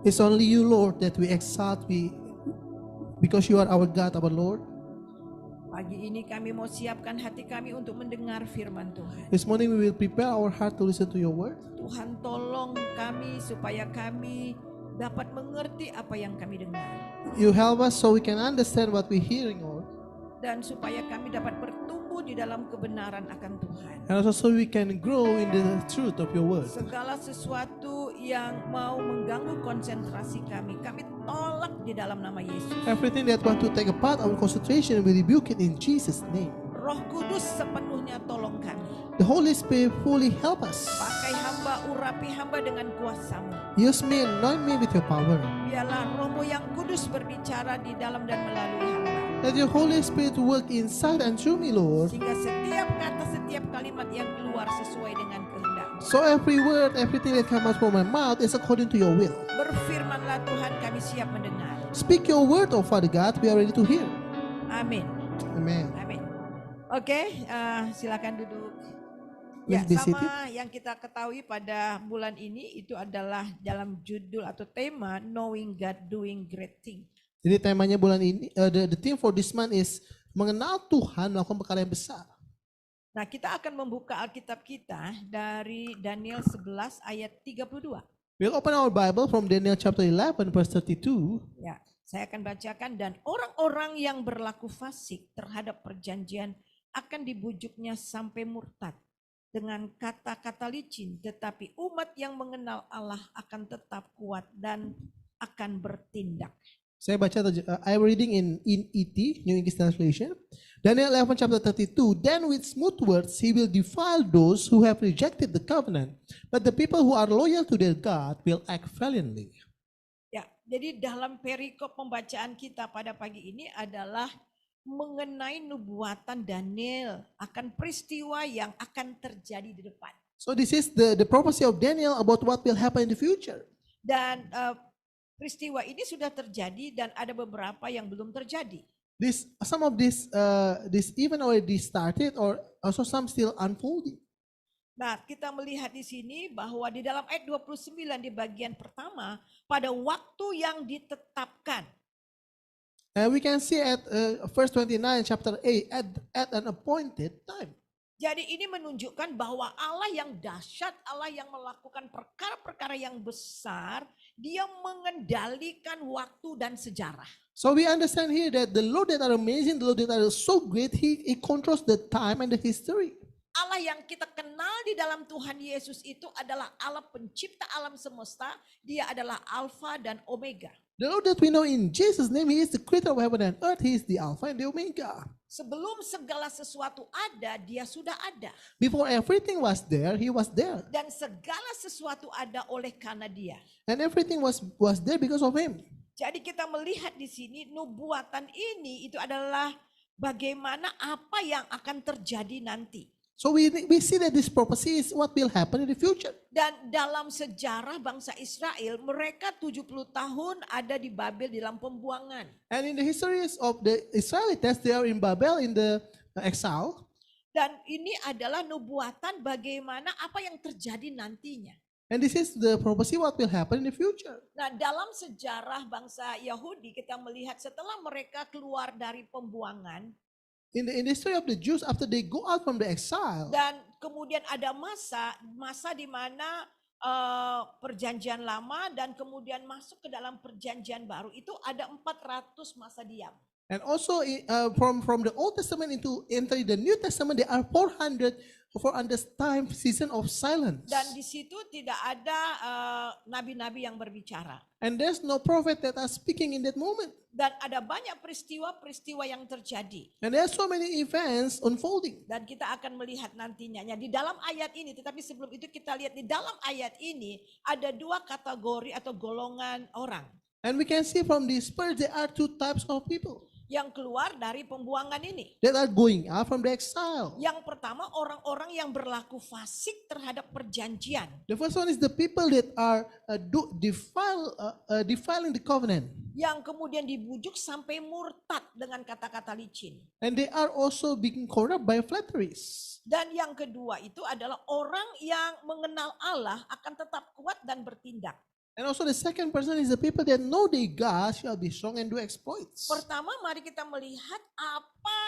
It's only you, Lord, that we exalt, because you are our God, our Lord. Pagi ini kami mau siapkan hati kami untuk mendengar firman Tuhan. This morning we will prepare our heart to listen to your word. Tuhan tolong kami supaya kami dapat mengerti apa yang kami dengar. You help us so we can understand what we're hearing, Lord. Dan supaya kami dapat bertumbuh di dalam kebenaran akan Tuhan. And also so we can grow in the truth of your word. Segala sesuatu yang mau mengganggu konsentrasi kami tolak di dalam nama Yesus. Everything that want to take apart our concentration, we rebuke it in Jesus' name. Roh Kudus sepenuhnya tolong kami. The Holy Spirit fully help us. Pakai hamba, urapi hamba dengan kuasa-Mu. Use me, anoint me with your power. Biarlah Roh-Mu yang kudus berbicara di dalam dan melalui hamba. Let your Holy Spirit work inside and through me, Lord. Sehingga setiap kata, setiap kalimat yang keluar sesuai dengan kehendak-Mu. So every word, everything that comes out from my mouth is according to your will. Berfirmanlah Tuhan, kami siap mendengar. Speak your word, oh Father God, we are ready to hear. Amin. Amen. Amin. Oke, silakan duduk. Please Ya, be sama yang kita ketahui pada bulan ini itu adalah dalam judul atau tema Knowing God Doing Great Thing. Jadi temanya bulan ini, the theme for this month is mengenal Tuhan melakukan perkara yang besar. Nah, kita akan membuka Alkitab kita dari Daniel 11 ayat 32. We'll open our Bible from Daniel chapter 11 verse 32. Ya, saya akan bacakan. Dan orang-orang yang berlaku fasik terhadap perjanjian akan dibujuknya sampai murtad dengan kata-kata licin, tetapi umat yang mengenal Allah akan tetap kuat dan akan bertindak. Saya baca, I'm reading in ET, New English Translation. Daniel 11 chapter 32. Then with smooth words he will defile those who have rejected the covenant, but the people who are loyal to their God will act valiantly. Ya, jadi dalam perikop pembacaan kita pada pagi ini adalah mengenai nubuatan Daniel akan peristiwa yang akan terjadi di depan. So this is the prophecy of Daniel about what will happen in the future. Dan peristiwa ini sudah terjadi dan ada beberapa yang belum terjadi. Some of this event already started, or also some still unfolding. Nah, kita melihat di sini bahwa di dalam ayat 29 di bagian pertama, pada waktu yang ditetapkan. We can see at verse 29 chapter 8 at an appointed time. Jadi ini menunjukkan bahwa Allah yang dahsyat, Allah yang melakukan perkara-perkara yang besar, Dia mengendalikan waktu dan sejarah. So we understand here that the Lord that are amazing, the Lord that are so great, He controls the time and the history. Allah yang kita kenal di dalam Tuhan Yesus itu adalah Allah pencipta alam semesta. Dia adalah Alfa dan Omega. The Lord that we know in Jesus' name, He is the creator of heaven and earth. He is the Alpha and the Omega. Sebelum segala sesuatu ada, Dia sudah ada. Before everything was there, He was there. Dan segala sesuatu ada oleh karena Dia. And everything was there because of Him. Jadi kita melihat di sini nubuatan ini itu adalah bagaimana apa yang akan terjadi nanti. So we see that this prophecy is what will happen in the future. Dan dalam sejarah bangsa Israel, mereka 70 tahun ada di Babel dalam pembuangan. And in the histories of the Israelites, they are in Babel in the exile. Dan ini adalah nubuatan bagaimana apa yang terjadi nantinya. And this is the prophecy what will happen in the future. Nah, dalam sejarah bangsa Yahudi kita melihat setelah mereka keluar dari pembuangan, In the history of the Jews, after they go out from the exile, dan kemudian ada masa di mana perjanjian lama dan kemudian masuk ke dalam perjanjian baru, itu ada 400 masa diam. and also from the Old Testament into entering the New Testament, there are 400 time season of silence. Dan di situ tidak ada nabi-nabi yang berbicara. And there's no prophet that are speaking in that moment. Dan ada banyak peristiwa-peristiwa yang terjadi. And there are so many events unfolding. Dan kita akan melihat nantinya di dalam ayat ini. Tetapi sebelum itu kita lihat di dalam ayat ini ada dua kategori atau golongan orang. And we can see from this verse there are two types of people yang keluar dari pembuangan ini. that are going out from the exile. Yang pertama orang-orang yang berlaku fasik terhadap perjanjian. The first one is the people that are defiling the covenant. Yang kemudian dibujuk sampai murtad dengan kata-kata licin. And they are also being corrupt by flatteries. Dan yang kedua itu adalah orang yang mengenal Allah akan tetap kuat dan bertindak. And also the second person is the people that know their God shall be strong and do exploits. Pertama, mari kita melihat apa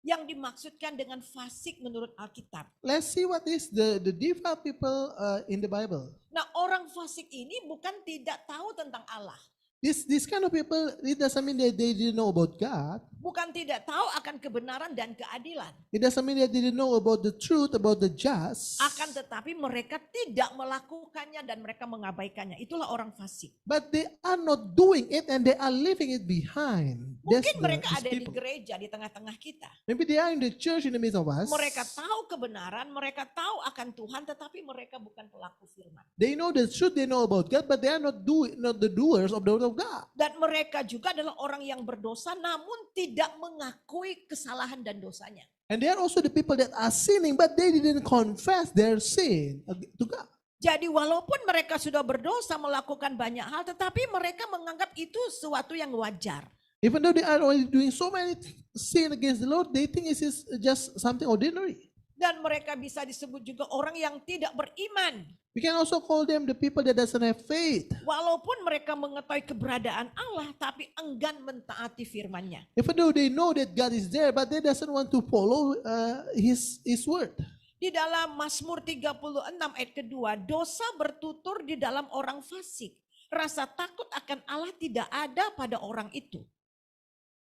yang dimaksudkan dengan fasik menurut Alkitab. Let's see what is the defiled people in the Bible. Nah, orang fasik ini bukan tidak tahu tentang Allah. This kind of people, it doesn't mean that they didn't know about God. Bukan tidak tahu akan kebenaran dan keadilan. It doesn't mean that they didn't know about the truth, about the just. Akan tetapi mereka tidak melakukannya dan mereka mengabaikannya. Itulah orang fasik. But they are not doing it and they are leaving it behind. Mungkin mereka these ada di people. gereja di tengah-tengah kita. Maybe they are in the church in the midst of us. Mereka tahu kebenaran, mereka tahu akan Tuhan, tetapi mereka bukan pelaku firman. They know the truth, they know about God, but they are not the doers of the word of God. Dan mereka juga adalah orang yang berdosa namun tidak mengakui kesalahan dan dosanya. And they are also the people that are sinning, but they didn't confess their sin to God. Jadi walaupun mereka sudah berdosa melakukan banyak hal, tetapi mereka menganggap itu sesuatu yang wajar. Even though they are already doing so many sin against the Lord, they think it is just something ordinary. Dan mereka bisa disebut juga orang yang tidak beriman. We can also call them the people that doesn't have faith. Walaupun mereka mengetahui keberadaan Allah, tapi enggan mentaati firman-Nya. Even though they know that God is there, but they doesn't want to follow His word. Di dalam Mazmur 36 ayat kedua, dosa bertutur di dalam orang fasik. Rasa takut akan Allah tidak ada pada orang itu.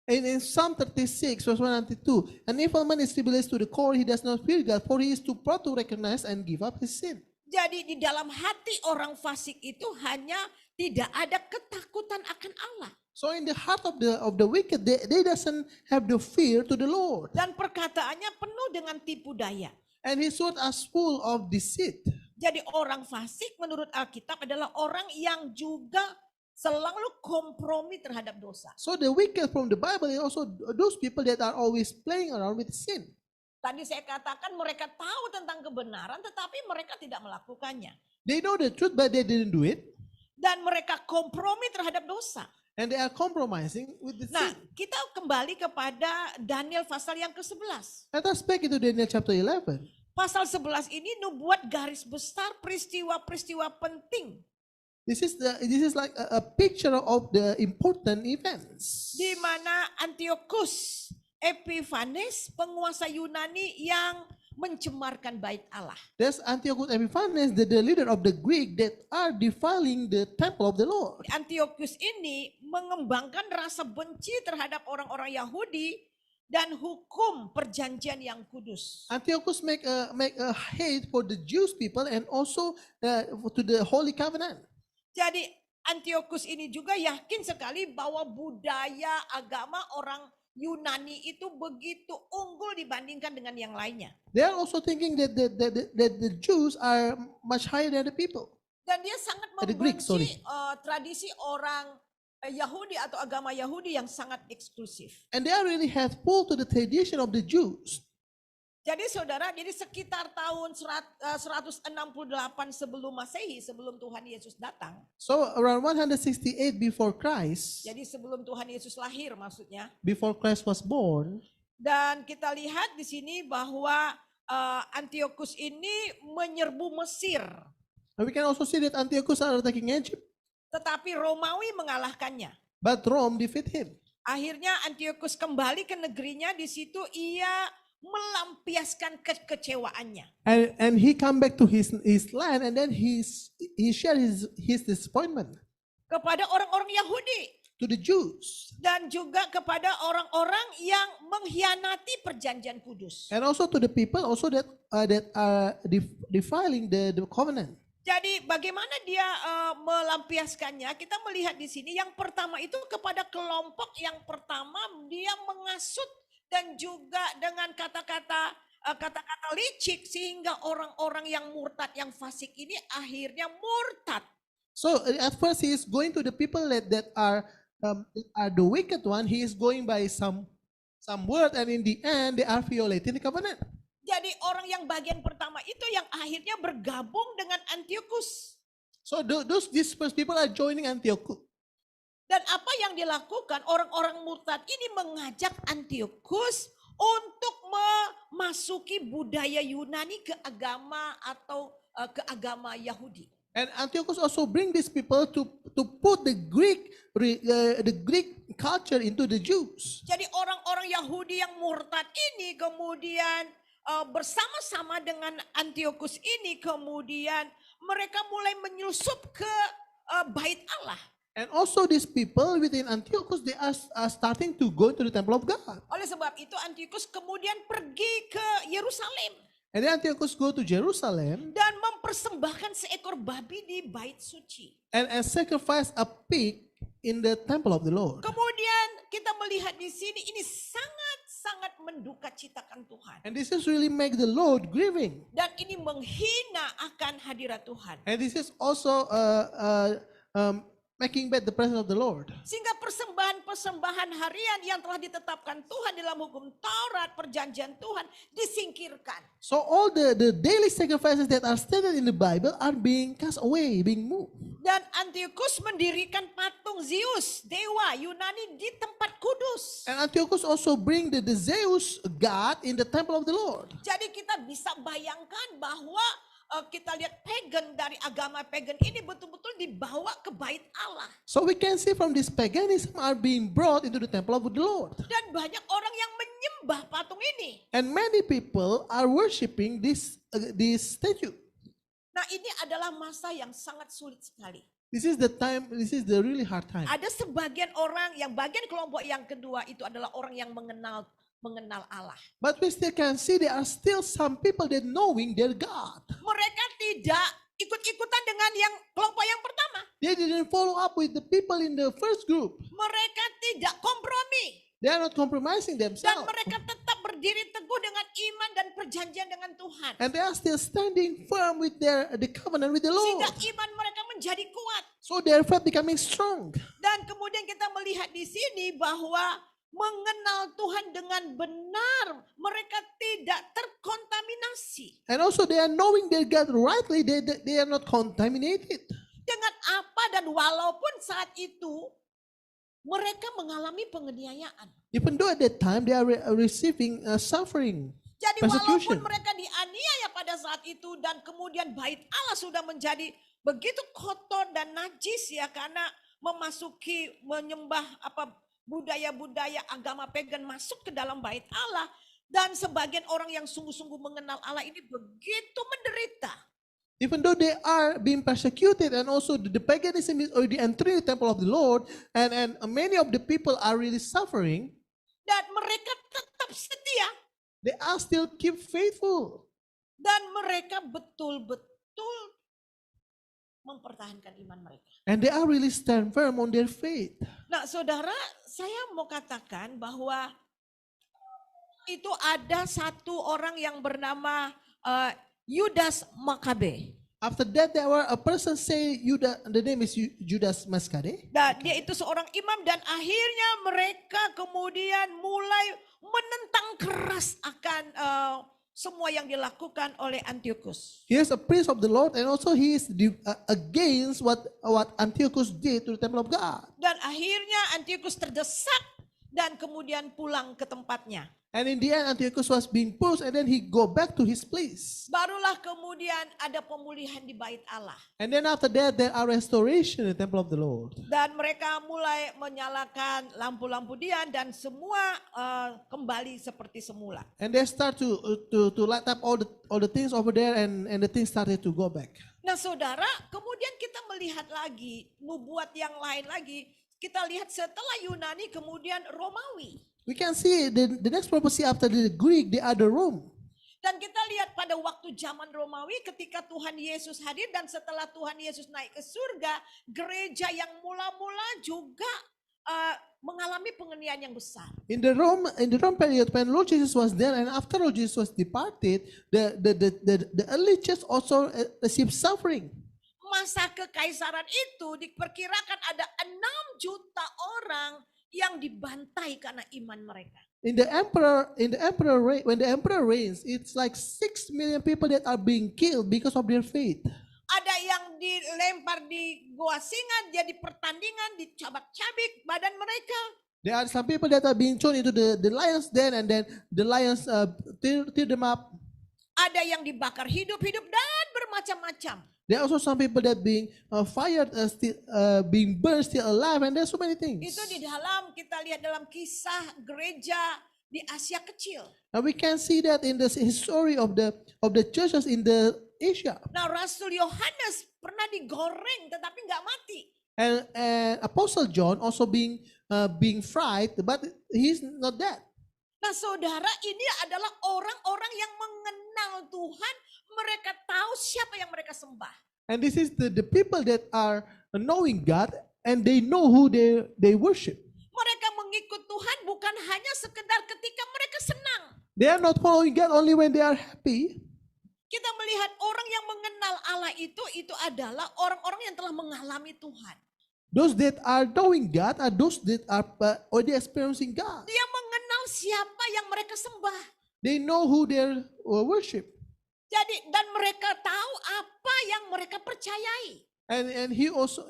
And in Psalm 36, verse 1 and 2, an evil man is rebellious to the core, he does not fear God, for he is too proud to recognize and give up his sin. Jadi di dalam hati orang fasik itu hanya tidak ada ketakutan akan Allah. So in the heart of the wicked, they doesn't have the fear to the Lord. Dan perkataannya penuh dengan tipu daya. And his word is full of deceit. Jadi orang fasik menurut Alkitab adalah orang yang juga selalu kompromi terhadap dosa. So the wicked from the Bible is also those people that are always playing around with sin. Tadi saya katakan mereka tahu tentang kebenaran tetapi mereka tidak melakukannya. They know the truth but they didn't do it. Dan mereka kompromi terhadap dosa. And they are compromising with the Nah, sin. kita kembali kepada Daniel pasal yang ke-11. Let us back into Daniel chapter 11. Pasal 11 ini membuat garis besar peristiwa-peristiwa penting. This is like a picture of the important events. Di mana Antiochus Epiphanes, penguasa Yunani yang mencemarkan bait Allah. There's Antiochus Epiphanes, the leader of the Greek that are defiling the temple of the Lord. Antiochus ini mengembangkan rasa benci terhadap orang-orang Yahudi dan hukum perjanjian yang kudus. Antiochus make a hate for the Jewish people and also to the Holy Covenant. Jadi Antiochus ini juga yakin sekali bahwa budaya agama orang Yunani itu begitu unggul dibandingkan dengan yang lainnya. They are also thinking that the Jews are much higher than the people. Dan dia sangat The Greek, membenci tradisi orang Yahudi atau agama Yahudi yang sangat eksklusif. And they are really hateful to the tradition of the Jews. Jadi saudara, jadi sekitar tahun 168 sebelum Masehi, sebelum Tuhan Yesus datang. So around 168 before Christ, Jadi sebelum Tuhan Yesus lahir maksudnya. before Christ was born, Dan kita lihat di sini bahwa Antiochus ini menyerbu Mesir. and we can also see that Antiochus are attacking Egypt, Tetapi Romawi mengalahkannya. but Rome defeat him. Akhirnya Antiochus kembali ke negerinya, di situ ia melampiaskan kekecewaannya. And he come back to his land and then he shared his disappointment Kepada orang-orang Yahudi. to the Jews Dan juga kepada orang-orang yang mengkhianati perjanjian kudus. and also to the people also that are defiling the covenant. Jadi bagaimana dia melampiaskannya? Kita melihat di sini yang pertama itu kepada kelompok yang pertama dia mengasut dan juga dengan kata-kata licik sehingga orang-orang yang murtad yang fasik ini akhirnya murtad. So at first he is going to the people that are the wicked one. He is going by some word and in the end they are violating the covenant. Jadi orang yang bagian pertama itu yang akhirnya bergabung dengan Antiochus. So these first people are joining Antiochus. Dan apa yang dilakukan orang-orang murtad ini mengajak Antiochus untuk memasuki budaya Yunani ke agama atau ke agama Yahudi. And Antiochus also bring these people to put the Greek culture into the Jews. Jadi orang-orang Yahudi yang murtad ini kemudian bersama-sama dengan Antiochus ini kemudian mereka mulai menyusup ke bait Allah. And also these people within Antiochus, they are starting to go into the temple of God. Oleh sebab itu Antiochus kemudian pergi ke Yerusalem And then Antiochus go to Jerusalem dan mempersembahkan seekor babi di bait suci. and sacrifice a pig in the temple of the Lord. Kemudian kita melihat di sini ini sangat-sangat mendukacitakan Tuhan. And this is really make the Lord grieving. Dan ini menghina akan hadirat Tuhan. And this is also making bad the presence of the Lord. Sehingga persembahan-persembahan harian yang telah ditetapkan Tuhan dalam hukum Taurat, perjanjian Tuhan disingkirkan. So all the daily sacrifices that are stated in the Bible are being cast away, being moved. Dan Antiochus mendirikan patung Zeus, dewa Yunani di tempat kudus. And Antiochus also bring the Zeus god in the temple of the Lord. Jadi kita bisa bayangkan bahwa kita lihat pagan dari agama pagan ini betul-betul dibawa ke bait Allah. So we can see from this paganism are being brought into the temple of the Lord. Dan banyak orang yang menyembah patung ini. And many people are worshiping this statue. Nah, ini adalah masa yang sangat sulit sekali. This is the really hard time. Ada sebagian orang yang bagian kelompok yang kedua itu adalah orang yang mengenal Allah. But we still can see there are still some people that knowing their God. Mereka tidak ikut-ikutan dengan yang kelompok yang pertama. They didn't follow up with the people in the first group. Mereka tidak kompromi. They are not compromising Dan themselves. mereka tetap berdiri teguh dengan iman dan perjanjian dengan Tuhan. And they are still standing firm with the covenant with the Sehingga Lord. iman mereka menjadi kuat. So their faith becoming strong. Dan kemudian kita melihat di sini bahwa mengenal Tuhan dengan benar, mereka tidak terkontaminasi. And also they are knowing their God rightly, they are not contaminated. Dengan apa dan walaupun saat itu mereka mengalami penganiayaan. Even though at that time they are receiving suffering, Jadi walaupun persecution. mereka dianiaya pada saat itu dan kemudian bait Allah sudah menjadi begitu kotor dan najis ya karena memasuki menyembah budaya-budaya agama pagan masuk ke dalam bait Allah dan sebagian orang yang sungguh-sungguh mengenal Allah ini begitu menderita. Even though they are being persecuted and also the paganism is already entering the temple of the Lord and many of the people are really suffering, Dan mereka tetap setia they are still keep faithful. dan mereka betul-betul mempertahankan iman mereka. And they are really stand firm on their faith. Nah, saudara, saya mau katakan bahwa itu ada satu orang yang bernama Yudas Makabe. After that, there were a person say the name is Judas Mascade. Nah, dia itu seorang imam dan akhirnya mereka kemudian mulai menentang keras akan semua yang dilakukan oleh Antiochus. He is a priest of the Lord and also he is against what Antiochus did to the temple of God. Dan akhirnya Antiochus terdesak dan kemudian pulang ke tempatnya. And in the end, Antiochus was being pushed and then he go back to his place. Barulah kemudian ada pemulihan di bait Allah. And then after that, there are restoration in the temple of the Lord. Dan mereka mulai menyalakan lampu-lampu dian dan semua kembali seperti semula. And they start to light up all the things over there and the things started to go back. Nah saudara, kemudian kita melihat lagi nubuat yang lain lagi. Kita lihat setelah Yunani kemudian Romawi. We can see the next prophecy after the Greek, they are the Rome. Dan kita lihat pada waktu zaman Romawi ketika Tuhan Yesus hadir dan setelah Tuhan Yesus naik ke surga, gereja yang mula-mula juga mengalami penganiayaan yang besar. In the Rome period when Lord Jesus was there and after Lord Jesus was departed, the early church also received suffering. Masa kekaisaran itu diperkirakan ada 6 juta orang yang dibantai karena iman mereka. When the emperor reigns, it's like 6 million people that are being killed because of their faith. Ada yang dilempar di goa singa, jadi pertandingan dicabik-cabik badan mereka. There are some people that are being thrown into the lion's den and then the lions tear them up. Ada yang dibakar hidup-hidup dan bermacam-macam. There are also some people that being fired, being burned, still alive, and there's so many things. Itu di dalam, kita lihat dalam kisah gereja di Asia Kecil. And we can see that in the history of the churches in the Asia. Nah, Rasul Yohanes pernah digoreng tetapi nggak mati. And Apostle John also being fried, but he's not dead. Nah, saudara, ini adalah orang-orang yang mengenal Tuhan, mereka tahu siapa yang mereka sembah. And this is the people that are knowing God, and they know who they worship. Mereka mengikut Tuhan bukan hanya sekedar ketika mereka senang. They are not following God only when they are happy. Kita melihat orang yang mengenal Allah itu adalah orang-orang yang telah mengalami Tuhan. Those that are knowing God are those that are already experiencing God. Dia mengenal siapa yang mereka sembah. They know who they worship. Jadi dan mereka tahu apa yang mereka percayai. And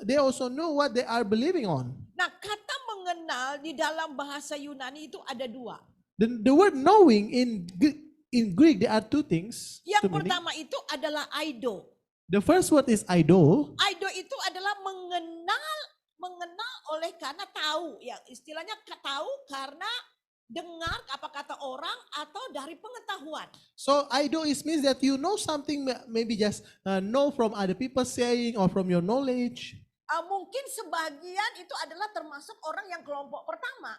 they also know what they are believing on. Nah, kata mengenal di dalam bahasa Yunani itu ada dua. The word knowing in Greek there are two things. Yang two meaning. pertama itu adalah aido. The first word is idol. Aido itu adalah mengenal oleh karena tahu, ya istilahnya tahu karena dengar apa kata orang atau dari pengetahuan. So idol means that you know something, maybe just know from other people saying or from your knowledge. Mungkin sebagian itu adalah termasuk orang yang kelompok pertama.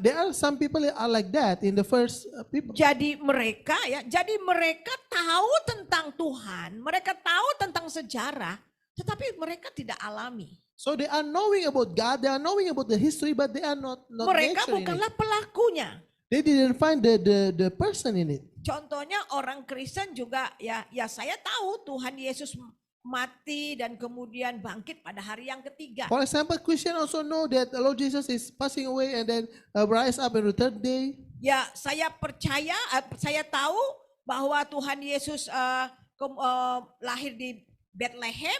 There are some people that are like that in the first people. Jadi mereka tahu tentang Tuhan, mereka tahu tentang sejarah, tetapi mereka tidak alami. So they are knowing about God, they are knowing about the history, but they are not Mereka nurturing bukanlah it. pelakunya. They didn't find the person in it. Contohnya orang Kristen juga ya saya tahu Tuhan Yesus mati dan kemudian bangkit pada hari yang ketiga. For example, Christians also know that the Lord Jesus is passing away and then rise up on the third day. Ya, saya percaya, saya tahu bahwa Tuhan Yesus lahir di Bethlehem.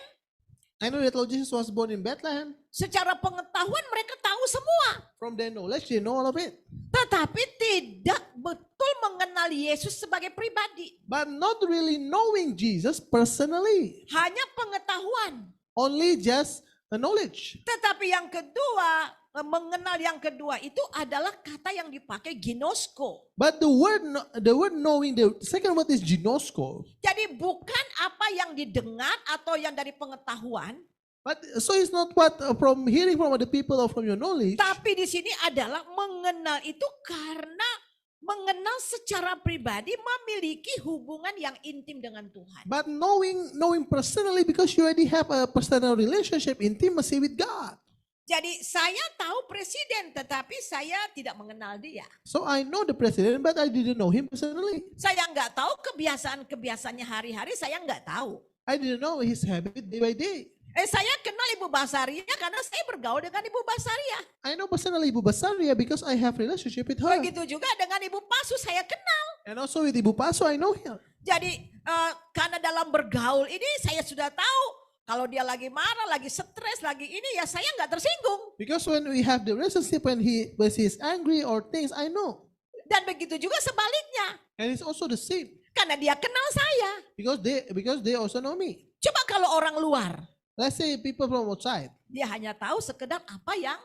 I know that Lord Jesus was born in Bethlehem. Secara pengetahuan mereka tahu semua. From their knowledge, they know all of it. Tetapi tidak betul mengenal Yesus sebagai pribadi. But not really knowing Jesus personally. Hanya pengetahuan. Only just a knowledge. Tetapi yang kedua, mengenal yang kedua itu adalah kata yang dipakai ginosko. But the word knowing, the second word is ginosko. Jadi bukan apa yang didengar atau yang dari pengetahuan. But so it's not what from hearing from other people or from your knowledge. Tapi di sini adalah mengenal itu karena mengenal secara pribadi, memiliki hubungan yang intim dengan Tuhan. But knowing personally because you already have a personal relationship, intimacy with God. Jadi saya tahu presiden tetapi saya tidak mengenal dia. So I know the president but I didn't know him personally. Saya nggak tahu kebiasaan-kebiasaannya hari-hari, saya nggak tahu. I didn't know his habit day by day. Saya kenal Ibu Basaria karena saya bergaul dengan Ibu Basaria. I know personally Ibu Basaria because I have relationship with her. Begitu juga dengan Ibu Pasu saya kenal. And also with Ibu Paso I know her. Jadi karena dalam bergaul ini saya sudah tahu kalau dia lagi marah, lagi stres, lagi ini ya saya nggak tersinggung. Because when we have the relationship when he is angry or things I know. Dan begitu juga sebaliknya. And it's also the same. Karena dia kenal saya. Because they also know me. Coba kalau orang luar. Let's say people from outside. Dia hanya tahu sekedar apa yang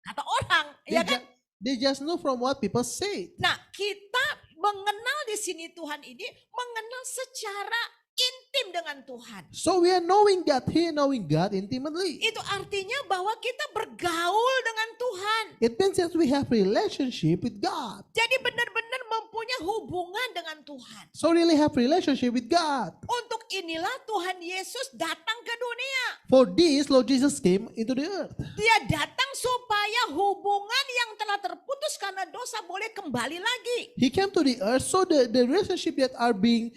kata orang, ya kan? They just know from what people say. Nah, kita mengenal di sini Tuhan ini mengenal secara intim dengan Tuhan. So we are knowing God here, knowing God intimately. Itu artinya bahwa kita bergaul dengan Tuhan. It means that we have relationship with God. Jadi benar-benar mempunyai hubungan dengan Tuhan. So really have relationship with God. Untuk inilah Tuhan Yesus datang ke dunia. For this, Lord Jesus came into the earth. Dia datang supaya hubungan yang telah terputus karena dosa boleh kembali lagi. He came to the earth so the relationship that are being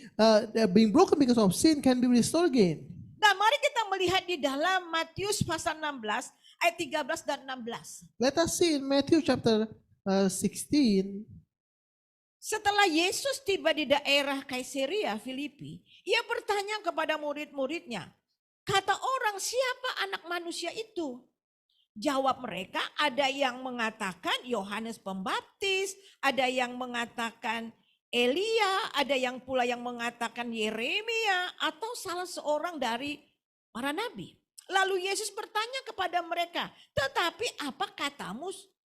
broken because of sin can be restored again. Nah, mari kita melihat di dalam Matius pasal 16 ayat 13 dan 16. Let us see in Matthew chapter 16. Setelah Yesus tiba di daerah Kaisaria Filipi, ia bertanya kepada murid-muridnya, kata orang, siapa anak manusia itu? Jawab mereka, ada yang mengatakan Yohanes Pembaptis, ada yang mengatakan Elia, ada yang pula yang mengatakan Yeremia, atau salah seorang dari para nabi. Lalu Yesus bertanya kepada mereka, tetapi apa katamu,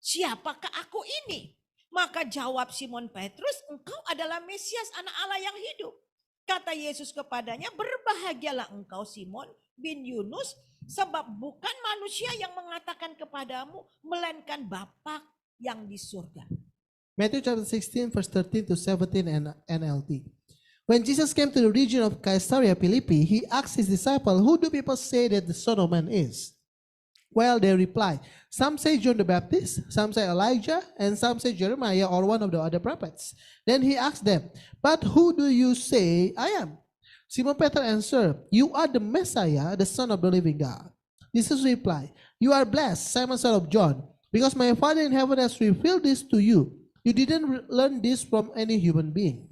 siapakah aku ini? Maka jawab Simon Petrus, engkau adalah Mesias, anak Allah yang hidup. Kata Yesus kepadanya, berbahagialah engkau Simon bin Yunus, sebab bukan manusia yang mengatakan kepadamu, melainkan Bapa yang di surga. Matthew chapter 16 verse 13 to 17 and NLT. When Jesus came to the region of Caesarea Philippi, he asked his disciples, who do people say that the Son of Man is? Well, they replied, some say John the Baptist, some say Elijah, and some say Jeremiah or one of the other prophets. Then he asked them, but who do you say I am? Simon Peter answered, you are the Messiah, the Son of the living God. Jesus replied, you are blessed, Simon son of John, because my Father in heaven has revealed this to you. You didn't learn this from any human being.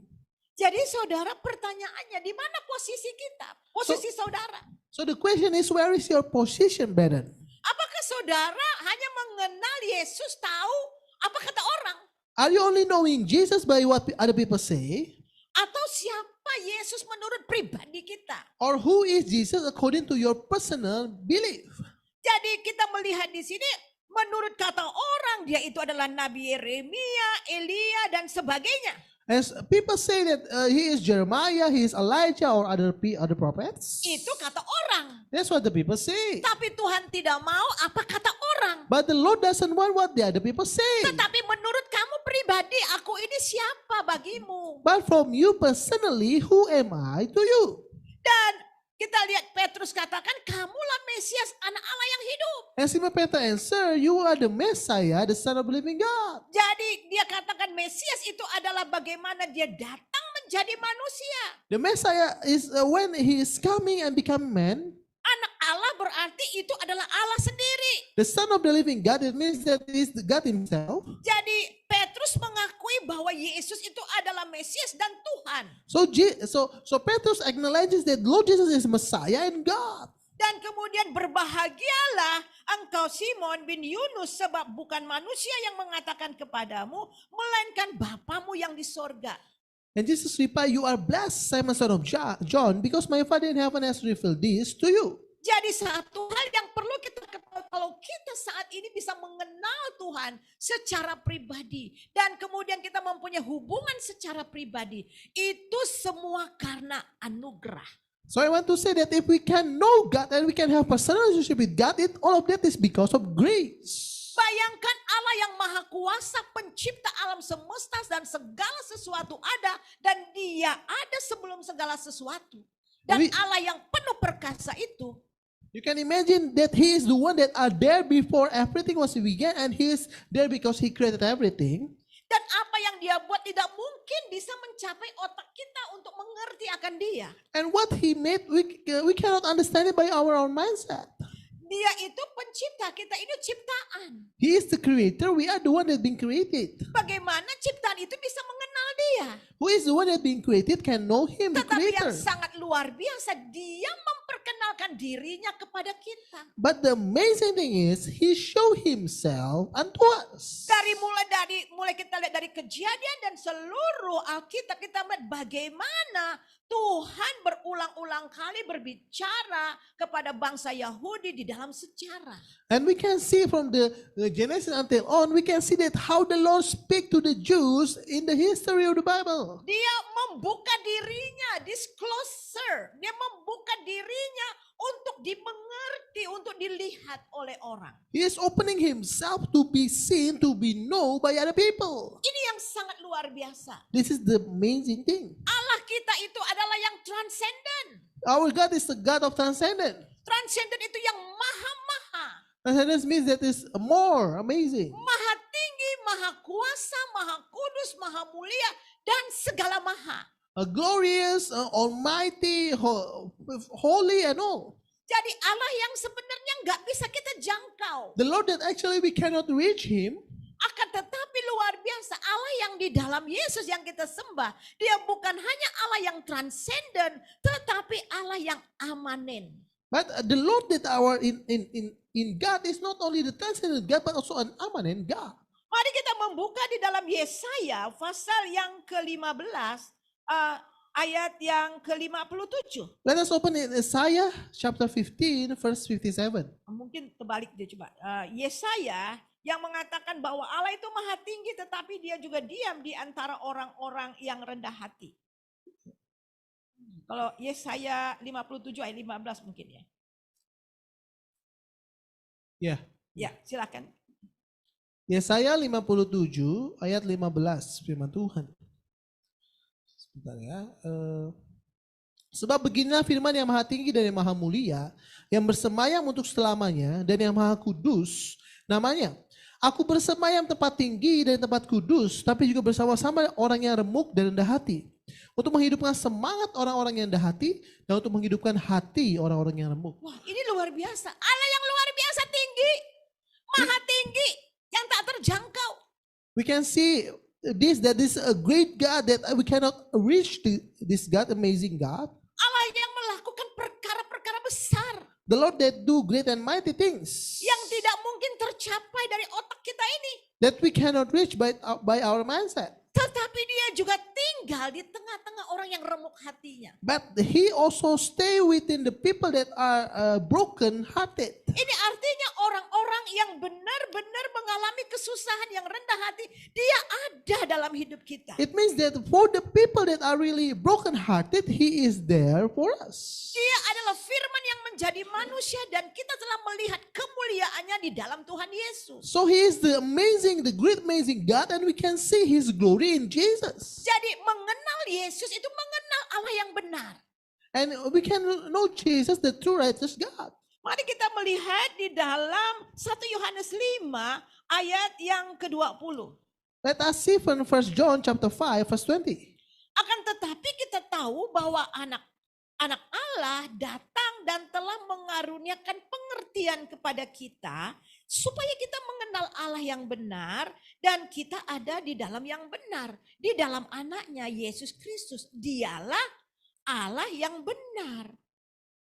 Jadi saudara, pertanyaannya, di mana posisi kita? Posisi saudara. So the question is, where is your position, brethren? Apakah saudara hanya mengenal Yesus, tahu apa kata orang? Are you only knowing Jesus by what other people say? Atau siapa Yesus menurut pribadi kita? Or who is Jesus according to your personal belief? Jadi kita melihat di sini, menurut kata orang, dia itu adalah Nabi Yeremia, Elia, dan sebagainya. As people say that he is Jeremiah, he is Elijah, or other prophets. Itu kata orang. That's what the people say. Tapi Tuhan tidak mau apa kata orang. But the Lord doesn't want what the other people say. Tetapi menurut kamu pribadi, aku ini siapa bagimu? But from you personally, who am I to you? Dan kita lihat Petrus katakan, kamulah Mesias, anak Allah yang hidup. And Simon Peter answered, you are the Messiah, the Son of the living God. Jadi dia katakan Mesias itu adalah bagaimana dia datang menjadi manusia. The Messiah is when he is coming and become man. Anak Allah berarti itu adalah Allah sendiri. The Son of the living God, it means that he is God himself. Jadi Petrus mengakui bahwa Yesus itu adalah Mesias dan Tuhan. So Petrus acknowledges that Lord Jesus is Messiah and God. Dan kemudian berbahagialah engkau Simon bin Yunus, sebab bukan manusia yang mengatakan kepadamu, melainkan Bapamu yang di sorga. And Jesus replied, you are blessed, Simon son of John, because my Father in heaven has revealed this to you. Jadi satu hal yang perlu kita ketahui, kalau kita saat ini bisa mengenal Tuhan secara pribadi, dan kemudian kita mempunyai hubungan secara pribadi, itu semua karena anugerah. So I want to say that if we can know God and we can have personal relationship with God, all of that is because of grace. Bayangkan Allah yang maha kuasa, pencipta alam semesta dan segala sesuatu ada, dan dia ada sebelum segala sesuatu. Dan Allah yang penuh perkasa itu, you can imagine that he is the one that are there before everything was began, and he is there because he created everything. Dan apa yang dia buat tidak mungkin bisa mencapai otak kita untuk mengerti akan dia. And what he made, we cannot understand it by our own mindset. Dia itu pencipta, kita ini ciptaan. He is the creator, we are the one that been created. Bagaimana ciptaan itu bisa mengenal dia? Who is the one that been created can know him, the Tetapi creator. yang sangat luar biasa, dia memperkenalkan dirinya kepada kita. But the amazing thing is, he showed himself unto us. Mulai kita lihat dari Kejadian dan seluruh Alkitab, kita melihat bagaimana Tuhan berulang-ulang kali berbicara kepada bangsa Yahudi di dalam sejarah. And we can see from the Genesis until on, we can see that how the Lord speak to the Jews in the history of the Bible. Dia membuka dirinya, disclosure. Dia membuka dirinya untuk dimengerti, untuk dilihat oleh orang. He is opening himself to be seen, to be known by other people. Ini yang sangat luar biasa. This is the amazing thing. Allah kita itu adalah yang transenden. Our God is the God of transcendent. Transenden itu yang maha-maha. Transcendence means that is more amazing. Maha tinggi, maha kuasa, maha kudus, maha mulia, dan segala maha. A glorious, almighty, holy and all. Jadi Allah yang sebenarnya nggak bisa kita jangkau. The Lord that actually we cannot reach him. Akan tetapi luar biasa, Allah yang di dalam Yesus yang kita sembah, dia bukan hanya Allah yang transenden, tetapi Allah yang amanen. But the Lord that our in God is not only the transcendent God, but also an immanent God. Mari kita membuka di dalam Yesaya pasal yang ke-15, ayat yang ke-57. Let us open in Isaiah chapter 15, verse 57. Mungkin terbalik dia coba. Yesaya yang mengatakan bahwa Allah itu maha tinggi tetapi dia juga diam di antara orang-orang yang rendah hati. Kalau Yesaya 57 ayat 15 mungkin ya. Ya. Ya, silakan. Yesaya 57 ayat 15 firman Tuhan. Sebentar ya. Sebab beginilah firman yang maha tinggi dan yang maha mulia, yang bersemayam untuk selamanya dan yang maha kudus namanya. Aku bersemayam tempat tinggi dan tempat kudus, tapi juga bersama-sama orang yang remuk dan rendah hati, untuk menghidupkan semangat orang-orang yang rendah hati dan untuk menghidupkan hati orang-orang yang remuk. Wah, ini luar biasa. Allah yang luar biasa tinggi, maha tinggi, yang tak terjangkau. We can see that this is a great God that we cannot reach this God, amazing God. Allah yang melakukan perkara-perkara besar The Lord that do great and mighty things yang tidak mungkin tercapai dari otak kita ini. that we cannot reach by our mindset. Tetapi dia juga tinggal di tengah-tengah orang yang remuk hatinya. But He also stay within the people that are broken hearted. Ini artinya orang-orang yang benar-benar mengalami kesusahan, yang rendah hati, dia ada dalam hidup kita. It means that for the people that are really broken hearted, He is there for us. Dia adalah firman yang menjadi manusia dan kita telah melihat kemuliaannya di dalam Tuhan Yesus. So He is the great amazing God, and we can see His glory in Jesus. Jadi mengenal Yesus itu mengenal Allah yang benar. And we can know Jesus, the true righteous God. Mari kita melihat di dalam 1 Yohanes 5 ayat yang ke-20. Let us see from 1 John chapter 5 verse 20. Akan tetapi kita tahu bahwa anak Allah datang dan telah mengaruniakan pengertian kepada kita supaya kita mengenal Allah yang benar dan kita ada di dalam yang benar, di dalam anaknya Yesus Kristus. Dialah Allah yang benar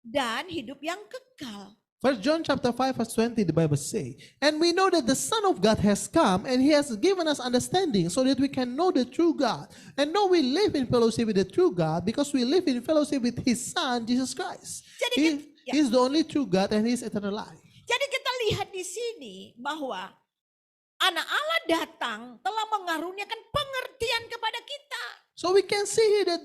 dan hidup yang kekal. 1 John chapter 5 verse 20, the Bible say, and we know that the Son of God has come and He has given us understanding so that we can know the true God and know we live in fellowship with the true God because we live in fellowship with His Son, Jesus Christ. Jadi He is the only true God and He is eternal life. Jadi kita lihat di sini bahwa anak Allah datang telah mengaruniakan pengertian kepada kita. So we can see here that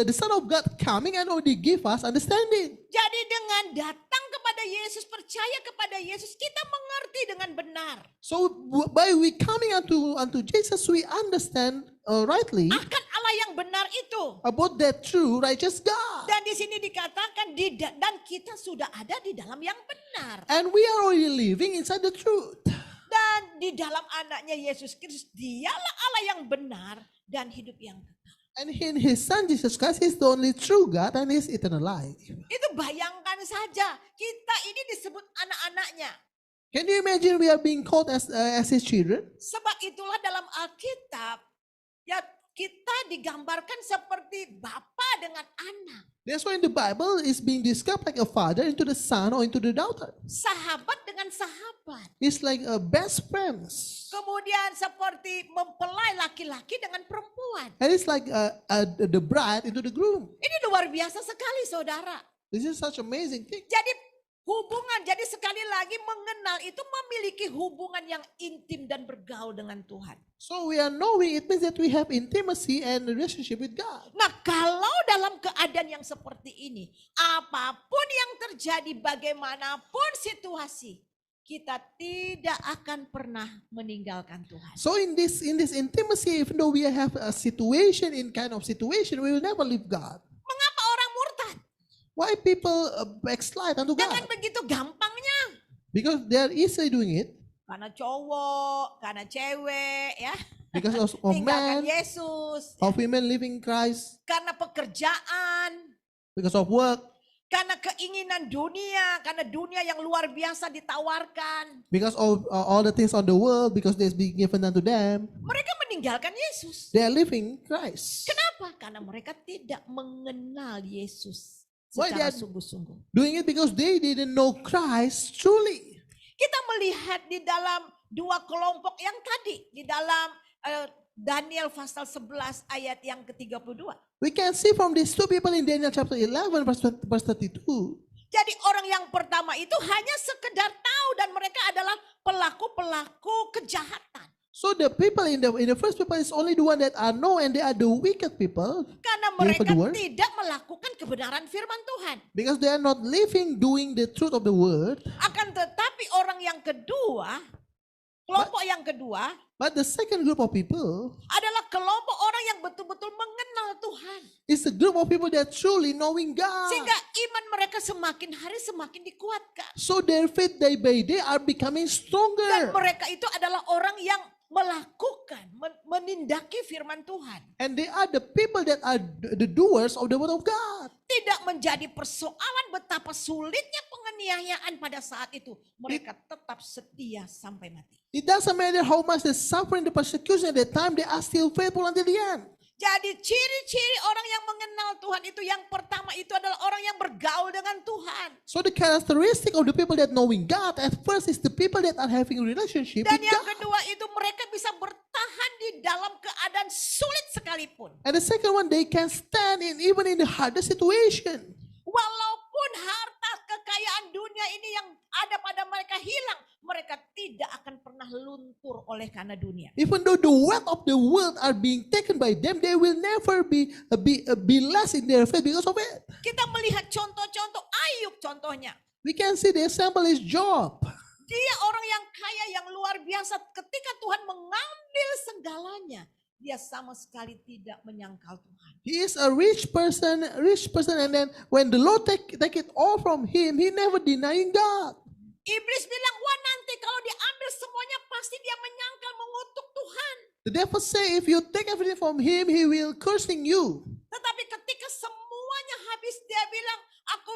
the Son of God coming and already give us understanding. Jadi dengan datang kepada Yesus, percaya kepada Yesus, kita mengerti dengan benar. So by we coming unto Jesus, we understand rightly Akan Allah yang benar itu. about that true righteous God. Dan di sini dikatakan dan kita sudah ada di dalam yang benar. And we are already living inside the truth. Dan di dalam anaknya Yesus Kristus, dialah Allah yang benar dan hidup yang kekal. And in His Son Jesus Christ, He's the only true God and His eternal life. Itu bayangkan saja, kita ini disebut anak-anaknya. Can you imagine we are being called as His children? Sebab itulah dalam Alkitab, ya kita digambarkan seperti bapa dengan anak. That's why in the Bible is being described like a father into the son or into the daughter. Sahabat dengan sahabat. It's like a best friends. Kemudian seperti mempelai laki-laki dengan perempuan. And it's like the bride into the groom. Ini luar biasa sekali saudara. This is such amazing thing. Jadi hubungan, jadi sekali lagi mengenal itu memiliki hubungan yang intim dan bergaul dengan Tuhan. So we are knowing, it means that we have intimacy and relationship with God. Nah kalau dalam keadaan yang seperti ini, apapun yang terjadi, bagaimanapun situasi, kita tidak akan pernah meninggalkan Tuhan. So in this intimacy, even though we have a situation, we will never leave God. Mengapa orang murtad? Why people backslide unto Dengan God? begitu gampangnya. Because they are easily doing it. Karena cowok, karena cewek, ya. Because of Tinggalkan men, Yesus. of women living Christ, Karena pekerjaan. because of work, Karena keinginan dunia. Karena dunia yang luar biasa ditawarkan. because of all the things on the world, because there's being given unto them. Mereka meninggalkan Yesus. They are living Christ. Kenapa? Karena mereka tidak mengenal Yesus Why they secara are sungguh-sungguh. doing it because they didn't know Christ truly. Kita melihat di dalam dua kelompok yang tadi. Di dalam Daniel pasal 11 ayat yang ke-32. We can see from these two people in Daniel chapter 11 verse 32. Jadi orang yang pertama itu hanya sekedar tahu dan mereka adalah pelaku-pelaku kejahatan. So the people in the first people is only the one that are know, and they are the wicked people Karena Dia mereka kedua. tidak melakukan kebenaran firman Tuhan. because they are not living doing the truth of the word. Akan tetapi orang yang kedua, kelompok yang kedua But the second group of people adalah kelompok orang yang betul-betul mengenal Tuhan. is a group of people that truly knowing God. Sehingga iman mereka semakin hari semakin dikuatkan. So their faith day by day are becoming Dan stronger. mereka itu adalah orang yang melakukan, menindaki firman Tuhan. And they are the people that are the doers of the word of God. Tidak menjadi persoalan betapa sulitnya penganiayaan pada saat itu. Mereka tetap setia sampai mati. It doesn't matter how much they suffering the persecution at that time, they are still faithful until the end. Jadi ciri-ciri orang yang mengenal Tuhan itu yang pertama itu adalah orang yang bergaul dengan Tuhan. So the characteristic of the people that knowing God at first is the people that are having a relationship Dan with yang God. kedua itu mereka bisa bertahan di dalam keadaan sulit sekalipun. And the second one, they can stand in even in the hardest situation. Walaupun harta kekayaan dunia ini yang ada pada mereka hilang, mereka tidak akan pernah luntur oleh karena dunia. Even though the wealth of the world are being taken by them, they will never be less in their faith because of it. Kita melihat contoh-contoh Ayub contohnya. We can see the example is Job. Dia orang yang kaya yang luar biasa. Ketika Tuhan mengambil segalanya, dia sama sekali tidak menyangkal Tuhan. He is a rich person, and then when the Lord take it all from him, he never denying God. Iblis bilang, wah nanti kalau diambil semuanya pasti dia menyangkal mengutuk Tuhan. The devil say, if you take everything from him, he will cursing you. Tetapi ketika semuanya habis, dia bilang, aku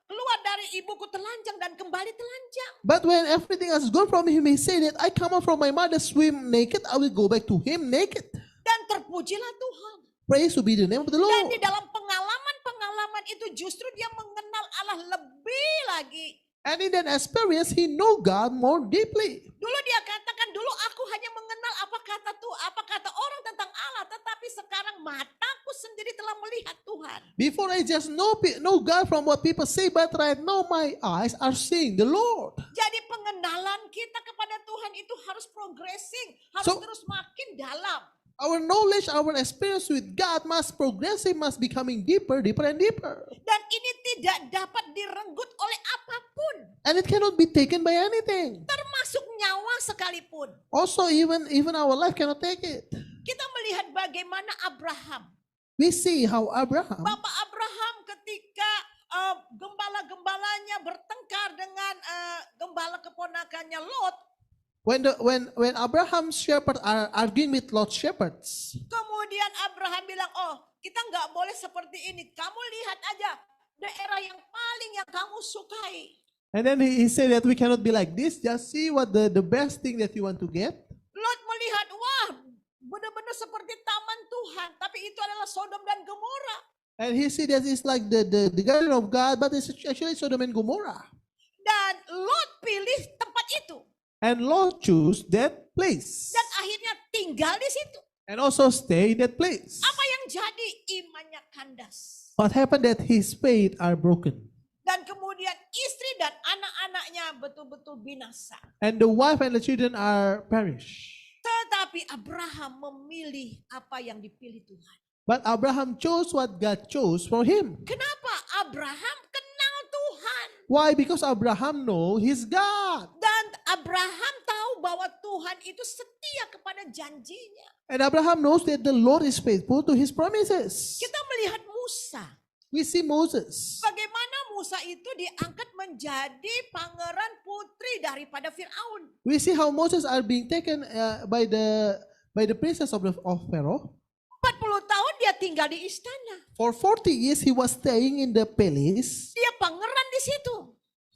keluar dari ibuku telanjang dan kembali telanjang. But when everything has gone from him, he say that I come out from my mother's womb naked, I will go back to him naked. Dan terpujilah Tuhan. Praise to be the name of the Dan Lord. di dalam pengalaman-pengalaman itu justru dia mengenal Allah lebih lagi. And in that experience, he know God more deeply. Dulu dia katakan, dulu aku hanya mengenal apa kata orang tentang Allah, tetapi sekarang mataku sendiri telah melihat Tuhan. Before I just know God from what people say, but right now my eyes are seeing the Lord. Jadi pengenalan kita kepada Tuhan itu harus progressing, harus So- terus makin dalam. Our knowledge, our experience with God must progressive, must becoming deeper and deeper. Dan ini tidak dapat direnggut oleh apapun, And it cannot be taken by anything. termasuk nyawa sekalipun. Also, even our life cannot take it. Kita melihat bagaimana Abraham. We see how Abraham, Bapak Abraham ketika gembala-gembalanya bertengkar dengan gembala keponakannya Lot, when Abraham's shepherd are arguing with Lot's shepherds, kemudian Abraham bilang, oh kita nggak boleh seperti ini. Kamu lihat aja daerah yang paling yang kamu sukai. and then he said that we cannot be like this. Just see what the best thing that you want to get. Lot melihat, wah benar-benar seperti taman Tuhan. Tapi itu adalah Sodom dan Gomora. And he said that it's like the garden of God, but it's actually Sodom and Gomorrah. Dan Lot pilih tempat itu. And Lot choose that place. Dan akhirnya tinggal di situ. And also stay in that place. Apa yang jadi? Imannya kandas. What happened that his faith are broken. Dan kemudian istri dan anak-anaknya betul-betul binasa. And the wife and the children are perished. Tetapi Abraham memilih apa yang dipilih Tuhan. But Abraham chose what God chose for him. Kenapa? Abraham kenal Tuhan. Why? Because Abraham know his God. Dan Abraham tahu bahwa Tuhan itu setia kepada janjinya. And Abraham knows that the Lord is faithful to his promises. Kita melihat Musa. We see Moses. Bagaimana Musa itu diangkat menjadi pangeran putri daripada Firaun. We see how Moses are being taken by the princess of Pharaoh. 40 tahun dia tinggal di istana. For 40 years he was staying in the palace. Dia pangeran di situ.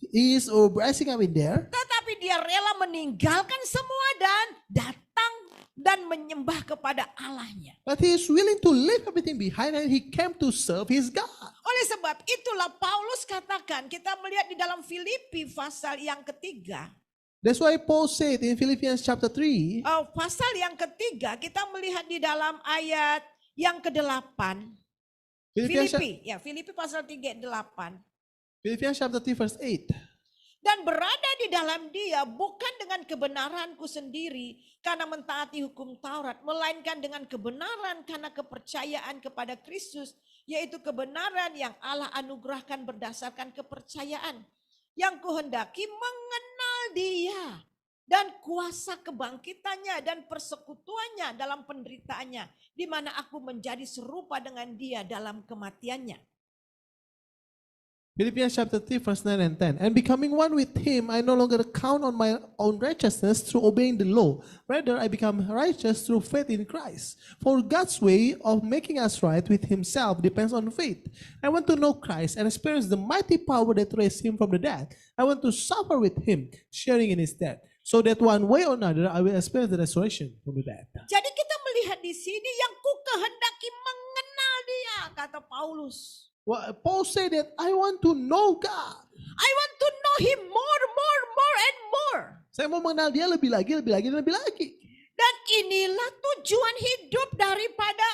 He is rising up in there. Tetapi dia rela meninggalkan semua dan datang dan menyembah kepada Allahnya. But he is willing to leave everything behind and he came to serve his God. Oleh sebab itulah Paulus katakan, kita melihat di dalam Filipi pasal yang ketiga. That's why Paul said in Philippians chapter 3, Pasal yang ketiga kita melihat di dalam ayat yang ke-8. Filipi pasal 3:8. Philippians chapter 3 verse 8. Dan berada di dalam dia bukan dengan kebenaranku sendiri karena mentaati hukum Taurat, melainkan dengan kebenaran karena kepercayaan kepada Kristus, yaitu kebenaran yang Allah anugerahkan berdasarkan kepercayaan. Yang kuhendaki mengenal dia dan kuasa kebangkitannya dan persekutuannya dalam penderitaannya, di mana aku menjadi serupa dengan dia dalam kematiannya. Philippians chapter 3 verse 9 and 10. And becoming one with him, I no longer count on my own righteousness through obeying the law. Rather, I become righteous through faith in Christ. For God's way of making us right with himself depends on faith. I want to know Christ and experience the mighty power that raised him from the dead. I want to suffer with him, sharing in his death, so that one way or another I will experience the resurrection from the dead. Jadi kita melihat di sini yang ku kehendaki mengenal dia, kata Paulus. Well, Paul said that I want to know God. I want to know him more and more. Saya mau mengenal dia lebih lagi, dan lebih lagi. Dan inilah tujuan hidup daripada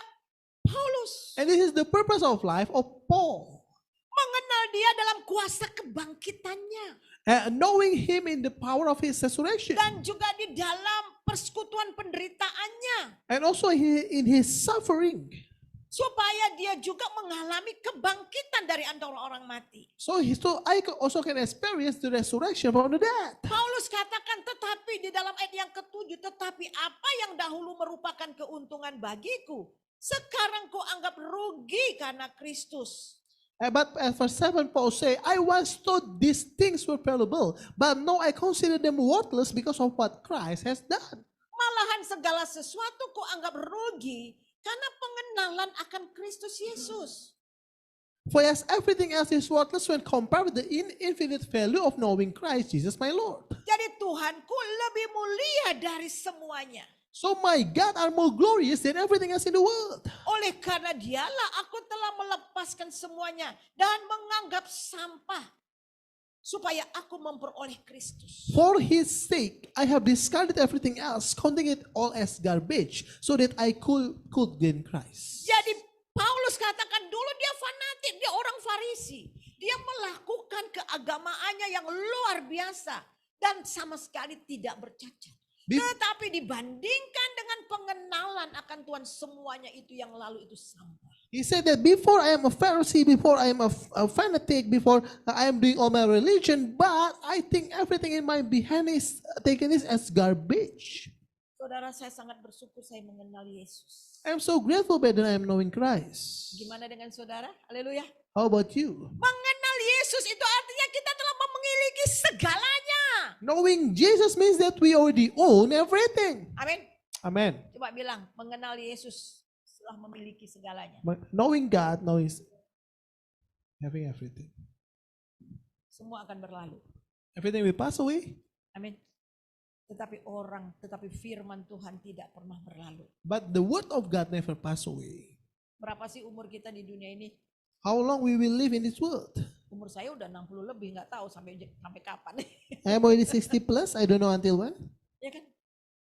Paulus. And this is the purpose of life of Paul. Mengenal dia dalam kuasa kebangkitannya. Knowing him in the power of his resurrection. Dan juga di dalam persekutuan penderitaannya. And also in his suffering. Supaya dia juga mengalami kebangkitan dari antara orang mati. So I also can experience the resurrection from the dead. Paulus katakan, tetapi di dalam ayat yang ke-7, tetapi apa yang dahulu merupakan keuntungan bagiku, sekarang ku anggap rugi karena Kristus. But at verse 7, Paul say, I once thought these things were valuable, but now I consider them worthless because of what Christ has done. Malahan segala sesuatu ku anggap rugi karena pengenalan akan Kristus Yesus. For as everything else is worthless when compared with the infinite value of knowing Christ Jesus my Lord. Jadi Tuhanku lebih mulia dari semuanya. So my God are more glorious than everything else in the world. Oleh karena dialah aku telah melepaskan semuanya dan menganggap sampah supaya aku memperoleh Kristus. For his sake, I have discarded everything else, counting it all as garbage, so that I could gain Christ. Jadi Paulus katakan dulu dia fanatik, dia orang Farisi. Dia melakukan keagamaannya yang luar biasa dan sama sekali tidak bercacat. Tetapi dibandingkan dengan pengenalan akan Tuhan, semuanya itu yang lalu itu sampah. He said that before I am a Pharisee, before I am a fanatic, before I am doing all my religion, but I think everything in my behind is taken this as garbage. Saudara, saya sangat bersyukur saya mengenal Yesus. I am so grateful that I am knowing Christ. Gimana dengan saudara? Haleluya. How about you? Mengenal Yesus itu artinya kita telah memiliki segalanya. Knowing Jesus means that we already own everything. Amin. Amen. Coba bilang, mengenal Yesus telah memiliki segalanya. Knowing God, knowing having everything. Semua akan berlalu. Everything will pass away. Amin. Tetapi firman Tuhan tidak pernah berlalu. But the word of God never pass away. Berapa sih umur kita di dunia ini? How long we will live in this world? Umur saya udah 60 lebih, nggak tahu sampai kapan. I am already 60 plus, I don't know until when. Ya kan?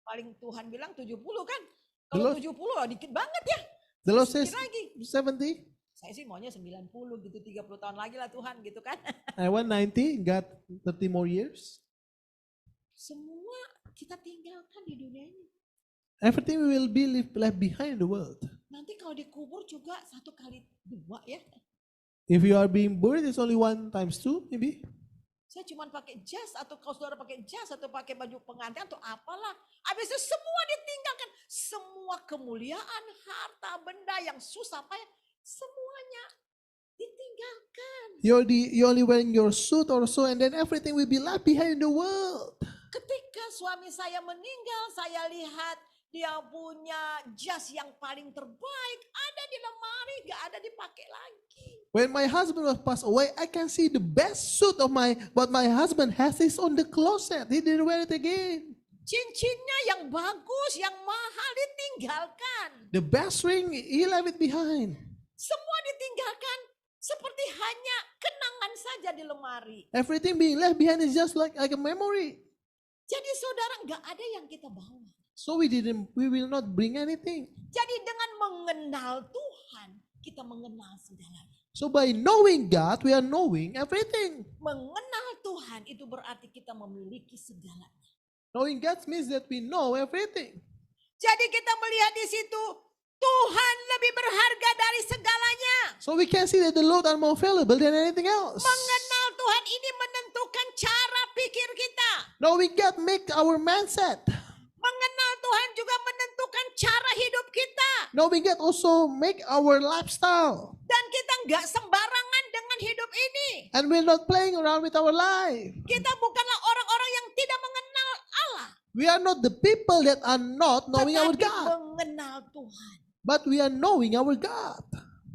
Paling Tuhan bilang 70 kan? Kalau 70 dikit banget ya. The Lord says lagi. 70. Saya sih maunya 90 gitu, 30 tahun lagi lah Tuhan gitu kan. I want 90, got 30 more years. Semua kita tinggalkan di dunia ini. Everything we will be left behind in the world. Nanti kalau dikubur juga 1 kali 2 ya. If you are being buried, it's only 1 times 2 maybe. Saya cuma pakai jas atau kalau saudara pakai jas atau pakai baju pengantin atau apalah. Habis itu semua ditinggalkan. Semua kemuliaan, harta, benda yang susah payah, semuanya ditinggalkan. You're only wearing your suit or so, and then everything will be left behind in the world. Ketika suami saya meninggal, saya lihat dia punya jas yang paling terbaik ada di lemari, gak ada dipakai lagi. When my husband was passed away, I can see the best suit of what my husband has is on the closet. He didn't wear it again. Cincinnya yang bagus, yang mahal ditinggalkan. The best ring, he left it behind. Semua ditinggalkan seperti hanya kenangan saja di lemari. Everything being left behind is just like a memory. Jadi saudara, gak ada yang kita bawa. So we will not bring anything. Jadi dengan mengenal Tuhan, kita mengenal segalanya. So by knowing God, we are knowing everything. Mengenal Tuhan itu berarti kita memiliki segalanya. Knowing God means that we know everything. Jadi kita melihat di situ Tuhan lebih berharga dari segalanya. So we can see that the Lord are more valuable than anything else. Mengenal Tuhan ini menentukan cara pikir kita. Knowing God make our mindset. Mengenal Tuhan juga menentukan cara hidup kita. Knowing God also make our lifestyle. Dan kita nggak sembarangan dengan hidup ini. And we're not playing around with our life. Kita bukanlah orang-orang yang tidak mengenal Allah. We are not the people that are not knowing our Tetapi God. mengenal Tuhan. But we are knowing our God.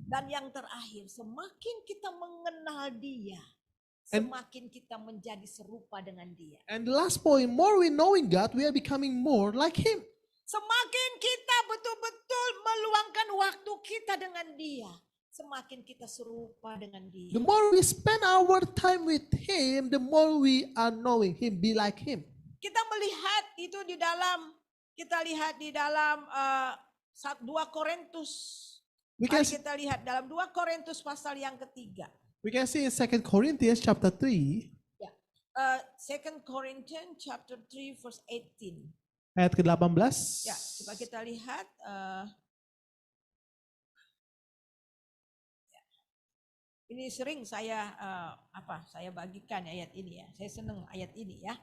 Dan yang terakhir, semakin kita mengenal Dia, And- semakin kita menjadi serupa dengan Dia. And the last point, more we knowing God, we are becoming more like Him. Semakin kita betul-betul meluangkan waktu kita dengan Dia, semakin kita serupa dengan Dia. The more we spend our time with Him, the more we are knowing Him, be like Him. Kita melihat itu di dalam, kita lihat di dalam 2 Korintus. We can, Mari kita lihat dalam 2 Korintus pasal yang ketiga. we can see in 2 Corinthians chapter 3, 2 Corinthians chapter 3 verse 18. ayat ke-18. Ya, coba kita lihat. Ini sering saya saya bagikan ayat ini ya. Saya senang ayat ini ya.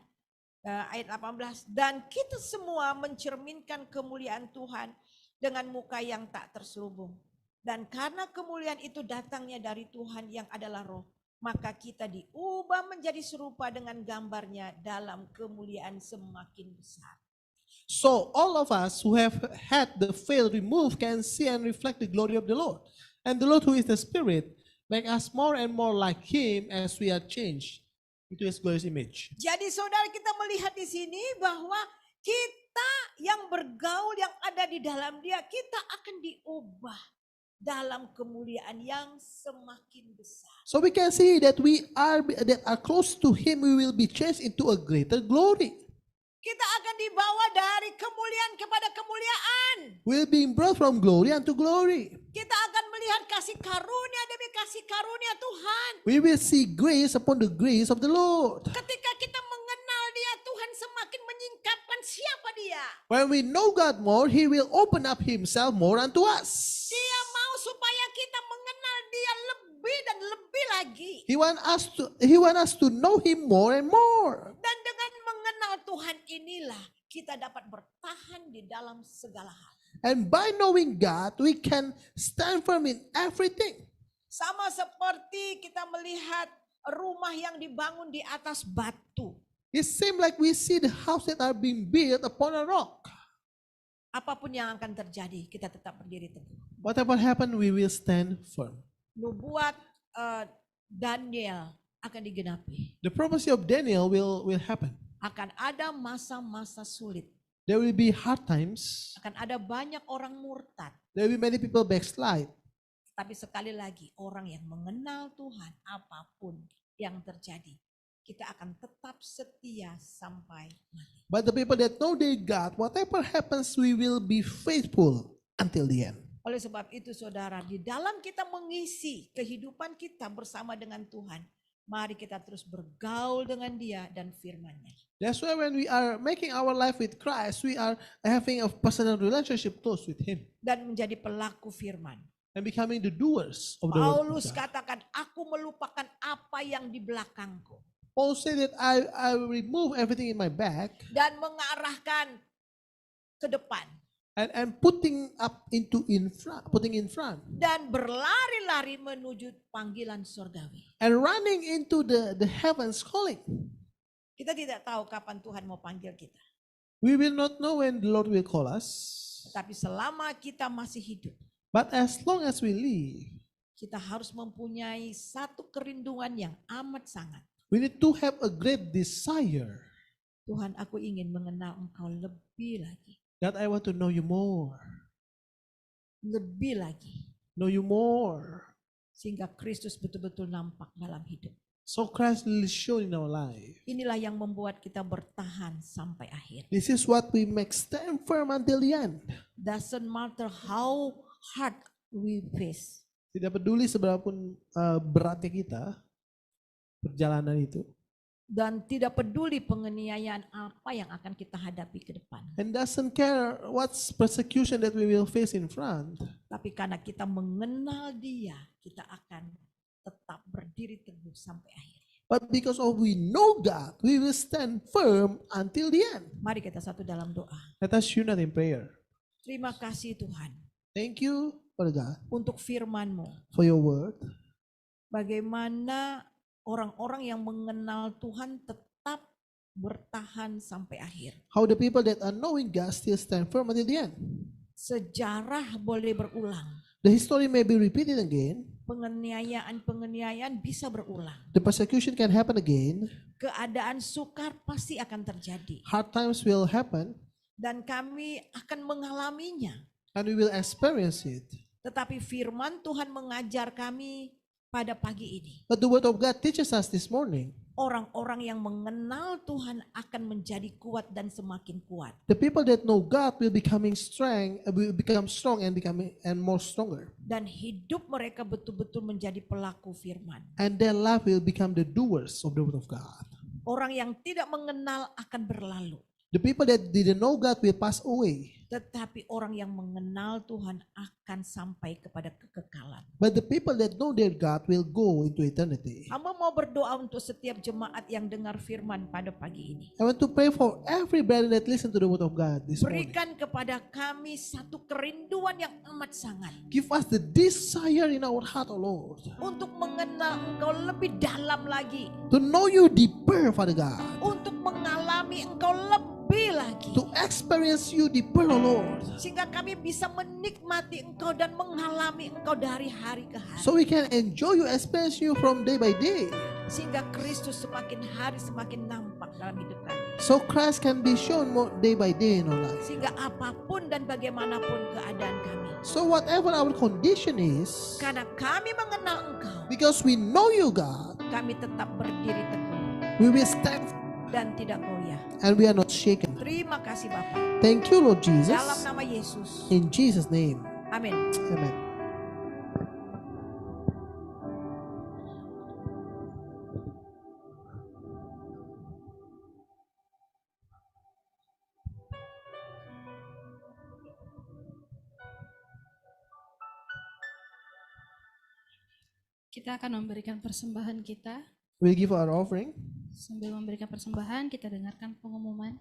Ayat 18. Dan kita semua mencerminkan kemuliaan Tuhan dengan muka yang tak terselubung. Dan karena kemuliaan itu datangnya dari Tuhan yang adalah Roh, maka kita diubah menjadi serupa dengan gambarnya dalam kemuliaan semakin besar. So all of us who have had the veil removed can see and reflect the glory of the Lord. And the Lord who is the Spirit make us more and more like Him as we are changed into His glorious image. Jadi saudara, kita melihat di sini bahwa kita yang bergaul, yang ada di dalam Dia, kita akan diubah dalam kemuliaan yang semakin besar. So we can see that we are close to Him, we will be changed into a greater glory. Kita akan dibawa dari kemuliaan kepada kemuliaan. We'll be brought from glory unto glory. Kita akan melihat kasih karunia demi kasih karunia Tuhan. We will see grace upon the grace of the Lord. Ketika kita mengenal Dia, Tuhan semakin menyingkapkan siapa Dia. When we know God more, He will open up Himself more unto us. Dia mau supaya kita mengenal Dia lebih dan lebih lagi. He want us to know Him more and more. Dan dengan mengenal Tuhan inilah kita dapat bertahan di dalam segala hal. And by knowing God, we can stand firm in everything. Sama seperti kita melihat rumah yang dibangun di atas batu. It seems like we see the house that are being built upon a rock. Apapun yang akan terjadi, kita tetap berdiri teguh. Whatever happen, we will stand firm. Nubuat Daniel akan digenapi. The prophecy of Daniel will happen. Akan ada masa-masa sulit. There will be hard times. Akan ada banyak orang murtad. There will be many people backslide. Tapi sekali lagi, orang yang mengenal Tuhan, apapun yang terjadi, kita akan tetap setia sampai mati. But the people that know their God, whatever happens, we will be faithful until the end. Oleh sebab itu saudara, di dalam kita mengisi kehidupan kita bersama dengan Tuhan, mari kita terus bergaul dengan Dia dan firman-Nya. That's why when we are making our life with Christ, we are having a personal relationship close with Him Dan menjadi pelaku firman. and becoming the doers of the word. Paulus katakan, aku melupakan apa yang di belakangku. Paul said that I remove everything in my back Dan mengarahkan ke depan. and putting in front Dan berlari-lari menuju panggilan surgawi. and running into the heavens calling. Kita tidak tahu kapan Tuhan mau panggil kita. We will not know when the Lord will call us, Tetapi selama kita masih hidup, but as long as we live, kita harus mempunyai satu kerinduan yang amat sangat. we need to have a great desire Tuhan, aku ingin mengenal Engkau lebih lagi. that I want to know you more, Lebih lagi. know you more. Sehingga Kristus betul-betul nampak dalam hidup. So Christ will show in our life. Inilah yang membuat kita bertahan sampai akhir. This is what we make stand firm until the end. Doesn't matter how hard we face. Tidak peduli seberapapun beratnya kita, perjalanan itu. Dan tidak peduli penganiayaan apa yang akan kita hadapi ke depan. And doesn't care what's persecution that we will face in front. Tapi karena kita mengenal Dia, kita akan tetap berdiri teguh sampai akhir. But because of we know God, we will stand firm until the end. Mari kita satu dalam doa. Let us unite in prayer. Terima kasih Tuhan Thank you, Father God, untuk firman-Mu. for your word. Bagaimana orang-orang yang mengenal Tuhan tetap bertahan sampai akhir. How the people that are knowing God still stand firm until the end. Sejarah boleh berulang. The history may be repeated again. Penganiayaan bisa berulang. The persecution can happen again. Keadaan sukar pasti akan terjadi. Hard times will happen. Dan kami akan mengalaminya. And we will experience it. Tetapi firman Tuhan mengajar kami pada pagi ini. But the word of God teaches us this morning. Orang-orang yang mengenal Tuhan akan menjadi kuat dan semakin kuat. The people that know God will become strong and more stronger. Dan hidup mereka betul-betul menjadi pelaku firman. And their life will become the doers of the word of God. Orang yang tidak mengenal akan berlalu. The people that didn't know God will pass away. Tetapi orang yang mengenal Tuhan akan sampai kepada kekekalan. But the people that know their God will go into eternity. Hamba mau berdoa untuk setiap jemaat yang dengar firman pada pagi ini. I want to pray for every brother that listen to the word of God this morning. Berikan kepada kami satu kerinduan yang amat sangat. Give us the desire in our heart, O Lord. Untuk mengenal Engkau lebih dalam lagi. To know you deeper, Father God. Untuk mengalami Engkau lebih lagi. To experience you deeper, O Lord. Sehingga kami bisa menikmati Engkau dan mengalami Engkau dari hari ke hari. So we can enjoy you, experience you from day by day. Sehingga Kristus semakin hari semakin nampak dalam hidup kami. So Christ can be shown more day by day in our life. Sehingga apapun dan bagaimanapun keadaan kami. So whatever our condition is, Karena kami mengenal Engkau, because we know you, God, kami tetap berdiri teguh we will stand dan tidak goyah. and we are not shaken. Terima kasih Bapa. Thank you, Lord Jesus. Dalam nama Yesus. In Jesus' name, Amin. amen. Kita akan memberikan persembahan kita. We'll give our offering. Sambil memberikan persembahan, kita dengarkan pengumuman.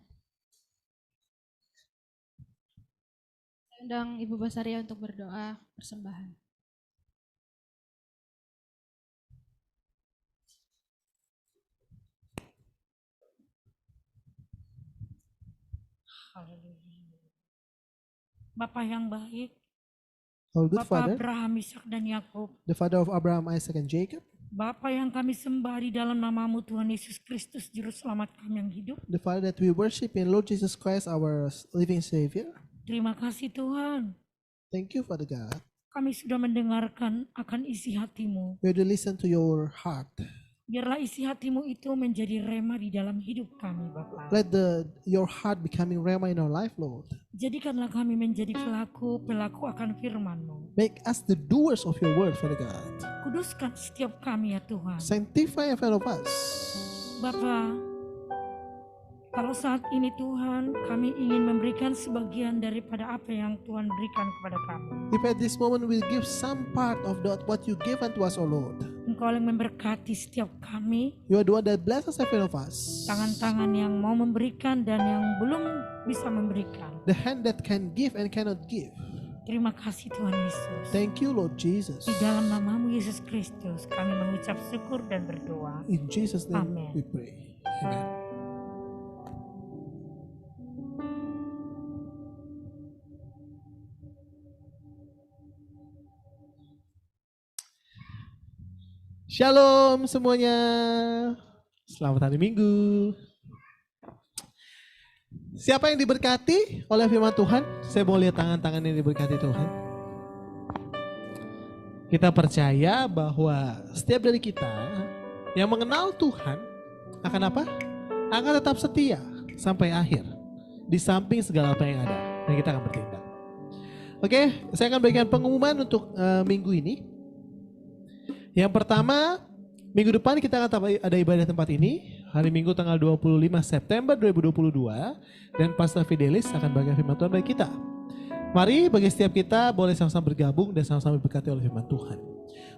Saya undang Ibu Basaria untuk berdoa persembahan. Bapa yang baik, Our good Bapa Father, Abraham, Ishak dan Yakub, the Father of Abraham, Isaac, and Jacob, Bapa yang kami sembah di dalam namamu Tuhan Yesus Kristus, Juru Selamat kami yang hidup. the Father that we worship in Lord Jesus Christ, our living Savior. Terima kasih Tuhan, Thank you, Father God. kami sudah mendengarkan akan isi hatimu. We will listen to your heart. Biarlah isi hatimu itu menjadi rema di dalam hidup kami Bapa. Let your heart becoming rema in our life, Lord. Jadikanlah kami menjadi pelaku akan firman-Mu. Make us the doers of your word, Father God. Kuduskan setiap kami ya Tuhan. Sanctify every one of us. Bapa, kalau saat ini Tuhan kami ingin memberikan sebagian daripada apa yang Tuhan berikan kepada kami. If at this moment we'll give some part of what you give unto us, O Lord. Engkau yang memberkati setiap kami, You are the one that blesses every one of us. tangan-tangan yang mau memberikan dan yang belum bisa memberikan. The hand that can give and cannot give. Terima kasih Tuhan Yesus. Thank you, Lord Jesus. Di dalam namamu Yesus Kristus kami mengucap syukur dan berdoa. In Jesus' name Amen. we pray. Amen. Shalom semuanya. Selamat hari Minggu. Siapa yang diberkati oleh firman Tuhan? Saya mau lihat tangan-tangan yang diberkati Tuhan. Kita percaya bahwa setiap dari kita yang mengenal Tuhan akan apa? Akan tetap setia sampai akhir. Di samping segala apa yang ada. Dan kita akan bertindak. Oke, saya akan berikan pengumuman untuk minggu ini. Yang pertama, minggu depan kita akan ada ibadah tempat ini. Hari Minggu tanggal 25 September 2022. Dan Pastor Fidelis akan bagi firman Tuhan bagi kita. Mari bagi setiap kita boleh sama-sama bergabung dan sama-sama diberkati oleh firman Tuhan.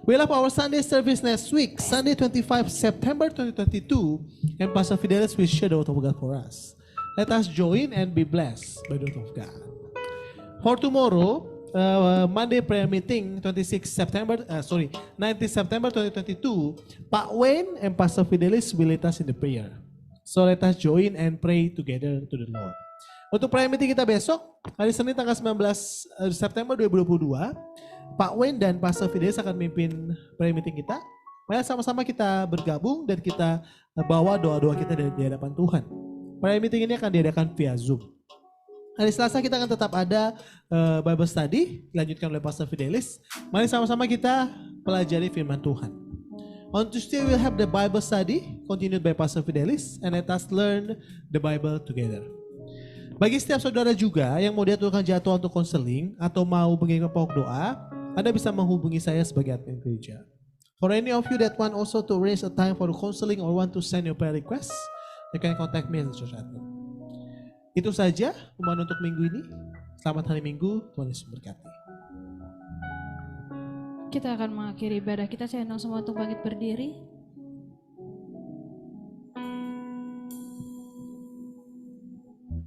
We'll have our Sunday service next week, Sunday 25 September 2022. And Pastor Fidelis will share the word of God for us. Let us join and be blessed by the word of God. For tomorrow, Monday prayer meeting 19 September 2022, Pak Wayne and Pastor Fidelis will lead us in the prayer. So let us join and pray together to the Lord. Untuk prayer meeting kita besok, hari Senin tanggal 19 September 2022, Pak Wayne dan Pastor Fidelis akan memimpin prayer meeting kita. Mari sama-sama kita bergabung dan kita bawa doa-doa kita di hadapan Tuhan. Prayer meeting ini akan diadakan via Zoom. Hari Selasa kita akan tetap ada Bible Study, dilanjutkan oleh Pastor Fidelis. Mari sama-sama kita pelajari firman Tuhan. On Tuesday we'll have the Bible Study, continued by Pastor Fidelis, and let us learn the Bible together. Bagi setiap saudara juga yang mau diaturkan jadwal untuk konseling atau mau mengirim pokok doa, Anda bisa menghubungi saya sebagai admin gereja. For any of you that want also to arrange a time for counseling or want to send your prayer request, you can contact me as a church admin. Itu saja pembahasan untuk minggu ini. Selamat hari Minggu, Tuhan Yesus memberkati. Kita akan mengakhiri ibadah kita. Saya undang semua untuk bangkit berdiri.